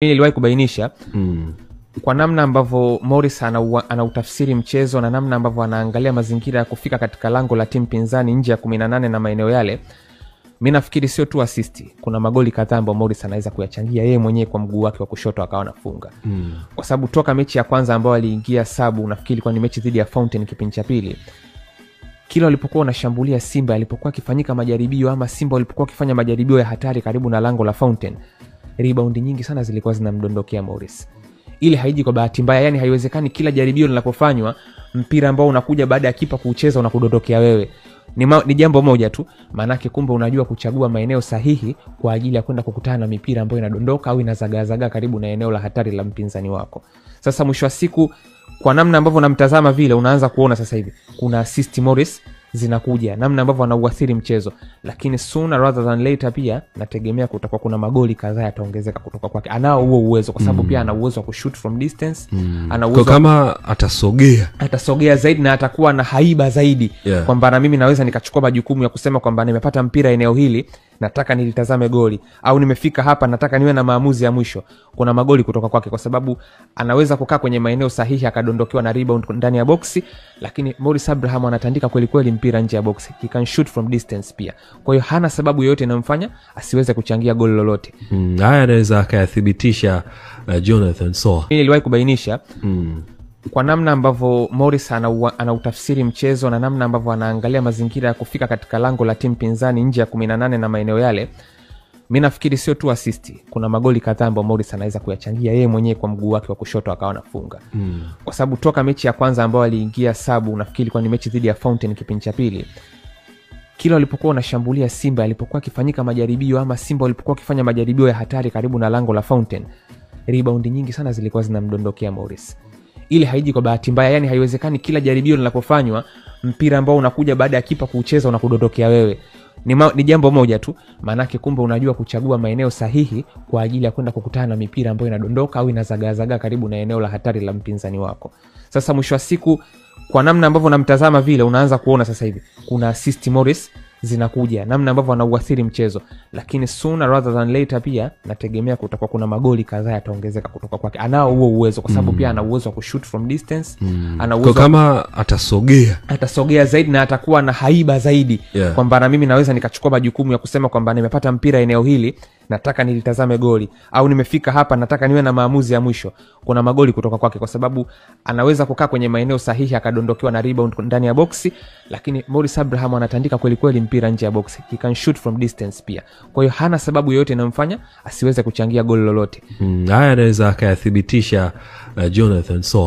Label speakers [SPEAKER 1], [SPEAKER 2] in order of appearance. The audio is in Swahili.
[SPEAKER 1] Niliwahi kubainisha kwa namna ambavyo Morris anautafsiri mchezo na namna ambavyo anaangalia mazingira ya kufika katika lango la timu pinzani nje ya 18 na maeneo yale. Mimi nafikiri sio tu assist, kuna magoli kadhaa ambayo Morris anaweza kuyachangia yeye mwenyewe kwa mguu wake wa kushoto akawa anafunga. Kwa sababu toka mechi ya kwanza ambayo aliingia sabu, nafikiri kwa ni mechi dhidi ya Fountain kipindi cha pili, kila walipokuwa wanashambulia Simba, alipokuwa akifanyika majaribio ama Simba walipokuwa wakifanya majaribio ya hatari karibu na lango la Fountain, rebound nyingi sana zilikuwa zinamdondokea Morris. Ile haiji kwa bahati mbaya, yani haiwezekani kila jaribio linapofanywa mpira ambao unakuja baada ya kipa kuucheza unakudondokea wewe. Ni jambo moja tu, maanake kumbe unajua kuchagua maeneo sahihi kwa ajili ya kwenda kukutana na mipira ambayo inadondoka au inazagazaga karibu na eneo la hatari la mpinzani wako. Sasa mwisho wa siku, kwa namna ambavyo unamtazama vile, unaanza kuona sasa hivi kuna assist Morris zinakuja, namna ambavyo anauathiri mchezo, lakini sooner rather than later pia nategemea kutakuwa kuna magoli kadhaa yataongezeka kutoka kwake. Anao huo uwezo kwa sababu pia ana uwezo wa kushoot from distance, ana uwezo
[SPEAKER 2] kama atasogea
[SPEAKER 1] zaidi na atakuwa na haiba zaidi, kwamba na mimi naweza nikachukua majukumu ya kusema kwamba nimepata mpira eneo hili, nataka nilitazame goli, au nimefika hapa nataka niwe na maamuzi ya mwisho. Kuna magoli kutoka kwake kwa sababu anaweza kukaa kwenye maeneo sahihi akadondokewa na rebound ndani ya boxi, lakini Morris Abraham anatandika kweli kweli mpira nje ya boxi. He can shoot from distance pia. Kwa hiyo hana sababu yoyote inamfanya asiweze kuchangia goli lolote.
[SPEAKER 2] Haya anaweza akayathibitisha Jonathan Soa.
[SPEAKER 1] Mimi niliwahi kubainisha kwa namna ambavyo Morris anautafsiri mchezo na namna ambavyo anaangalia mazingira ya kufika katika lango la timu pinzani nje ya 18 na maeneo yale. Mimi nafikiri sio tu assist, kuna magoli kadhaa ambayo Morris anaweza kuyachangia yeye mwenyewe kwa mguu wake wa kushoto akawa anafunga. Kwa sababu toka mechi ya kwanza ambayo aliingia sabu, nafikiri kwa ni mechi dhidi ya Fountain kipindi cha pili, kila walipokuwa wanashambulia Simba, alipokuwa akifanyika majaribio ama Simba walipokuwa wakifanya majaribio ya hatari karibu na lango la Fountain, rebound nyingi sana zilikuwa zinamdondokea Morris. Ile haiji kwa bahati mbaya, yani haiwezekani kila jaribio linapofanywa mpira ambao unakuja baada ya kipa kuucheza unakudondokea wewe. Ni jambo moja tu, maanake kumbe unajua kuchagua maeneo sahihi kwa ajili ya kwenda kukutana na mipira ambayo inadondoka au inazagazaga karibu na eneo la hatari la mpinzani wako. Sasa mwisho wa siku, kwa namna ambavyo unamtazama vile, unaanza kuona sasa hivi kuna assist Morris zinakuja, namna ambavyo anauathiri mchezo, lakini sooner rather than later pia nategemea kutakuwa kuna magoli kadhaa yataongezeka kutoka kwake. Anao huo uwezo kwa sababu pia ana uwezo wa kushoot from distance, ana uwezo
[SPEAKER 2] kama atasogea
[SPEAKER 1] zaidi na atakuwa na haiba zaidi, kwamba na mimi naweza nikachukua majukumu ya kusema kwamba nimepata mpira eneo hili, nataka nilitazame goli, au nimefika hapa nataka niwe na maamuzi ya mwisho. Kuna magoli kutoka kwake kwa sababu anaweza kukaa kwenye maeneo sahihi akadondokewa na rebound ndani ya boxi, lakini Morris Abraham anatandika kweli kweli mpira nje ya boxi. He can shoot from distance pia. Kwa hiyo hana sababu yoyote inamfanya asiweze kuchangia goli lolote.
[SPEAKER 2] Haya anaweza akayathibitisha Jonathan Soa.